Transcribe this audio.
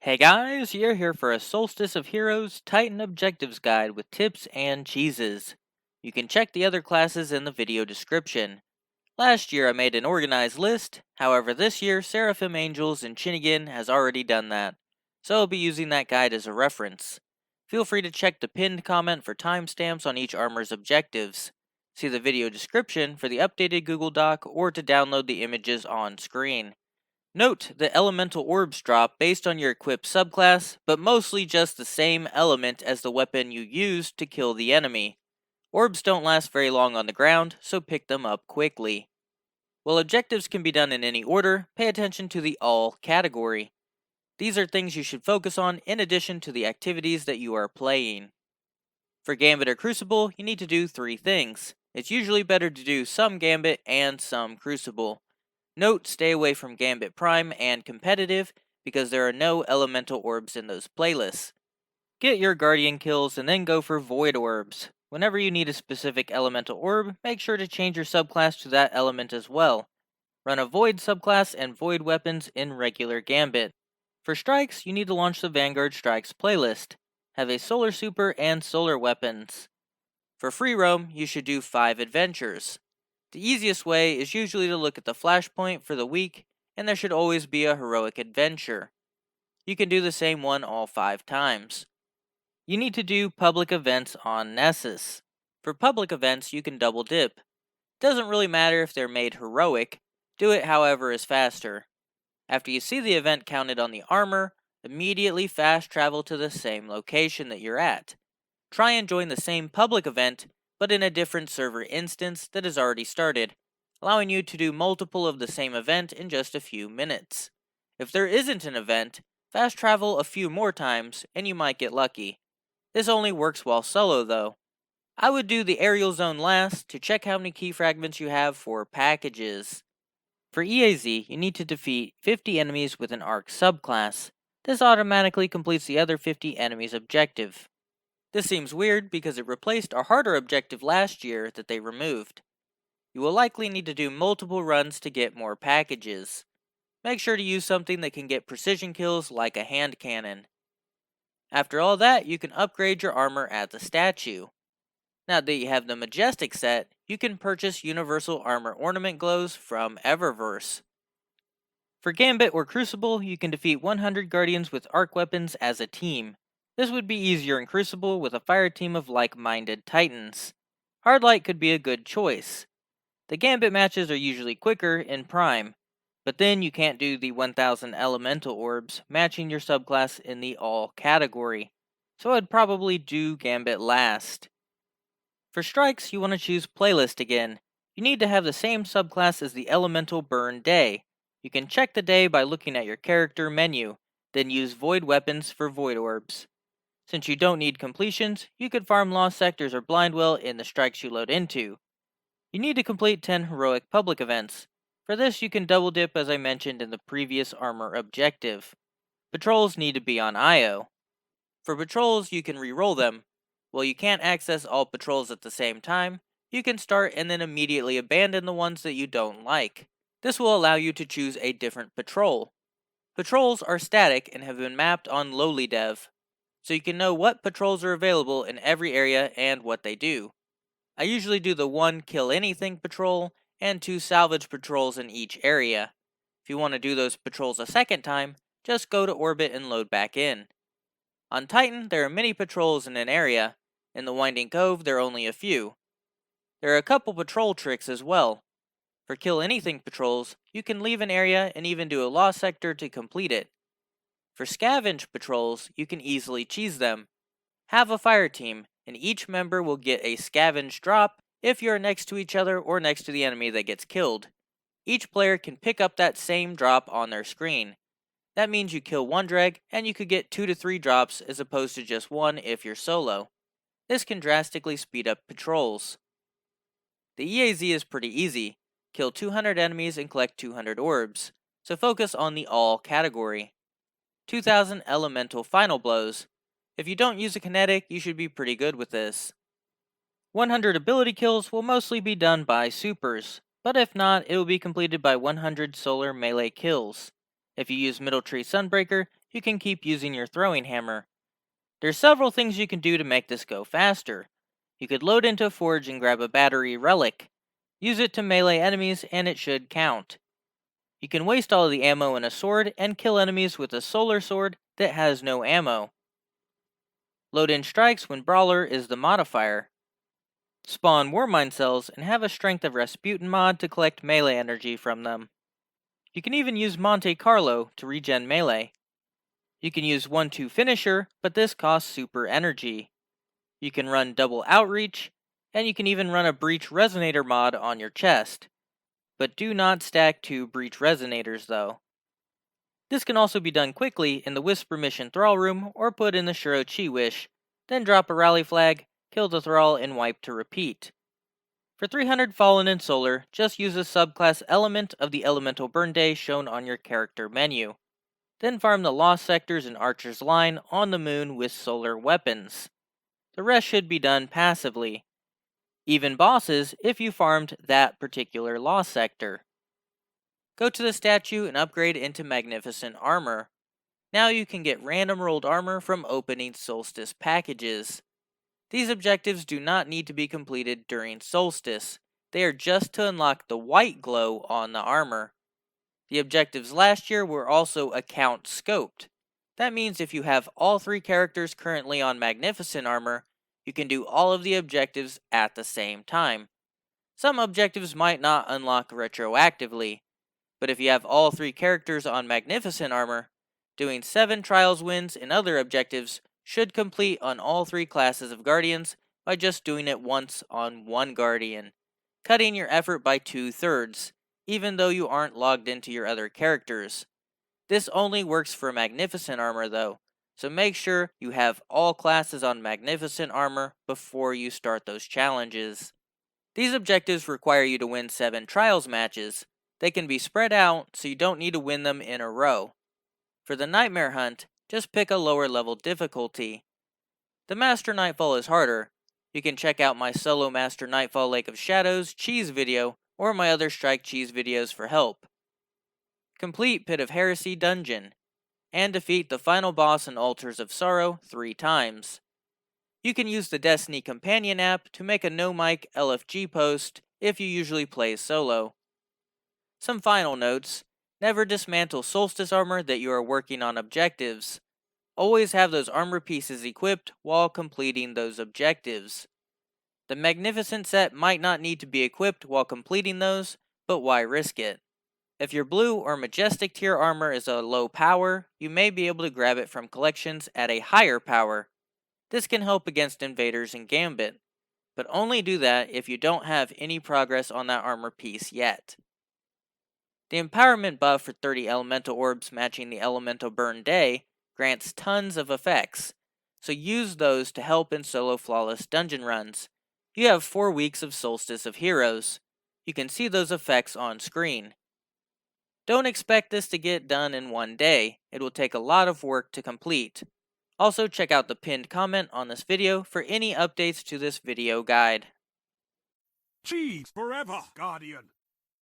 Hey guys, you're here for a Solstice of Heroes Titan Objectives Guide with tips and cheeses. You can check the other classes in the video description. Last year I made an organized list, however this year Seraphim Angels and Shinigami has already done that, so I'll be using that guide as a reference. Feel free to check the pinned comment for timestamps on each armor's objectives. See the video description for the updated Google Doc or to download the images on screen. Note the elemental orbs drop based on your equipped subclass, but mostly just the same element as the weapon you used to kill the enemy. Orbs don't last very long on the ground, so pick them up quickly. While objectives can be done in any order, pay attention to the all category. These are things you should focus on in addition to the activities that you are playing. For Gambit or Crucible, you need to do 3 things. It's usually better to do some Gambit and some Crucible. Note, stay away from Gambit Prime and Competitive because there are no elemental orbs in those playlists. Get your Guardian kills and then go for Void Orbs. Whenever you need a specific elemental orb, make sure to change your subclass to that element as well. Run a Void subclass and Void weapons in regular Gambit. For strikes, you need to launch the Vanguard Strikes playlist. Have a Solar Super and Solar weapons. For free roam, you should do 5 adventures. The easiest way is usually to look at the flashpoint for the week, and there should always be a heroic adventure. You can do the same one all 5 times. You need to do public events on Nessus. For public events, you can double dip. Doesn't really matter if they're made heroic, do it however is faster. After you see the event counted on the armor, immediately fast travel to the same location that you're at. Try and join the same public event, but in a different server instance that has already started, allowing you to do multiple of the same event in just a few minutes. If there isn't an event, fast travel a few more times and you might get lucky. This only works while solo though. I would do the aerial zone last to check how many key fragments you have for packages. For EAZ, you need to defeat 50 enemies with an arc subclass. This automatically completes the other 50 enemies objective. This seems weird because it replaced a harder objective last year that they removed. You will likely need to do multiple runs to get more packages. Make sure to use something that can get precision kills like a hand cannon. After all that, you can upgrade your armor at the statue. Now that you have the Majestic set, you can purchase Universal Armor Ornament Glows from Eververse. For Gambit or Crucible, you can defeat 100 Guardians with arc weapons as a team. This would be easier in Crucible with a fire team of like-minded titans. Hardlight could be a good choice. The Gambit matches are usually quicker in Prime, but then you can't do the 1000 elemental orbs matching your subclass in the all category, so I'd probably do Gambit last. For strikes, you want to choose playlist again. You need to have the same subclass as the elemental burn day. You can check the day by looking at your character menu, then use void weapons for void orbs. Since you don't need completions, you could farm Lost Sectors or Blindwell in the strikes you load into. You need to complete 10 heroic public events. For this, you can double dip as I mentioned in the previous armor objective. Patrols need to be on IO. For patrols, you can re-roll them. While you can't access all patrols at the same time, you can start and then immediately abandon the ones that you don't like. This will allow you to choose a different patrol. Patrols are static and have been mapped on lowly dev, so you can know what patrols are available in every area and what they do. I usually do the 1 kill anything patrol and 2 salvage patrols in each area. If you want to do those patrols a second time, just go to orbit and load back in. On Titan, there are many patrols in an area. In the Winding Cove, there are only a few. There are a couple patrol tricks as well. For kill anything patrols, you can leave an area and even do a lost sector to complete it. For scavenge patrols, you can easily cheese them. Have a fire team, and each member will get a scavenge drop if you're next to each other or next to the enemy that gets killed. Each player can pick up that same drop on their screen. That means you kill 1 dreg, and you could get 2 to 3 drops as opposed to just 1 if you're solo. This can drastically speed up patrols. The EAZ is pretty easy. Kill 200 enemies and collect 200 orbs, so focus on the all category. 2000 elemental final blows. If you don't use a kinetic, you should be pretty good with this. 100 ability kills will mostly be done by supers, but if not, it will be completed by 100 solar melee kills. If you use Middle Tree Sunbreaker, you can keep using your throwing hammer. There's several things you can do to make this go faster. You could load into a forge and grab a battery relic. Use it to melee enemies and it should count. You can waste all of the ammo in a sword and kill enemies with a solar sword that has no ammo. Load in strikes when brawler is the modifier. Spawn Warmind cells and have a Strength of Rasputin mod to collect melee energy from them. You can even use Monte Carlo to regen melee. You can use 1-2 finisher, but this costs super energy. You can run double outreach, and you can even run a breach resonator mod on your chest. But do not stack 2 breach resonators though. This can also be done quickly in the Whisper Mission Thrall room or put in the Shuro Chi Wish, then drop a rally flag, kill the Thrall, and wipe to repeat. For 300 Fallen and Solar, just use a subclass element of the Elemental Burn Day shown on your character menu. Then farm the Lost Sectors and Archer's Line on the moon with solar weapons. The rest should be done passively. Even bosses if you farmed that particular Lost Sector. Go to the statue and upgrade into Magnificent Armor. Now you can get random rolled armor from opening Solstice packages. These objectives do not need to be completed during Solstice. They are just to unlock the white glow on the armor. The objectives last year were also account scoped. That means if you have all 3 characters currently on Magnificent Armor, you can do all of the objectives at the same time. Some objectives might not unlock retroactively, but if you have all 3 characters on Magnificent Armor, doing 7 Trials wins and other objectives should complete on all 3 classes of Guardians by just doing it once on one Guardian, cutting your effort by 2/3, even though you aren't logged into your other characters. This only works for Magnificent Armor though, so make sure you have all classes on Magnificent Armor before you start those challenges. These objectives require you to win 7 Trials matches. They can be spread out so you don't need to win them in a row. For the Nightmare Hunt, just pick a lower level difficulty. The Master Nightfall is harder. You can check out my solo Master Nightfall Lake of Shadows cheese video or my other Strike Cheese videos for help. Complete Pit of Heresy dungeon, and defeat the final boss in Altars of Sorrow 3 times. You can use the Destiny Companion app to make a no-mic LFG post if you usually play solo. Some final notes: never dismantle Solstice armor that you are working on objectives. Always have those armor pieces equipped while completing those objectives. The Magnificent set might not need to be equipped while completing those, but why risk it? If your blue or Majestic tier armor is a low power, you may be able to grab it from collections at a higher power. This can help against invaders and Gambit, but only do that if you don't have any progress on that armor piece yet. The Empowerment buff for 30 Elemental Orbs matching the Elemental Burn Day grants tons of effects, so use those to help in solo flawless dungeon runs. You have 4 weeks of Solstice of Heroes. You can see those effects on screen. Don't expect this to get done in one day. It will take a lot of work to complete. Also check out the pinned comment on this video for any updates to this video guide. Cheese forever, Guardian!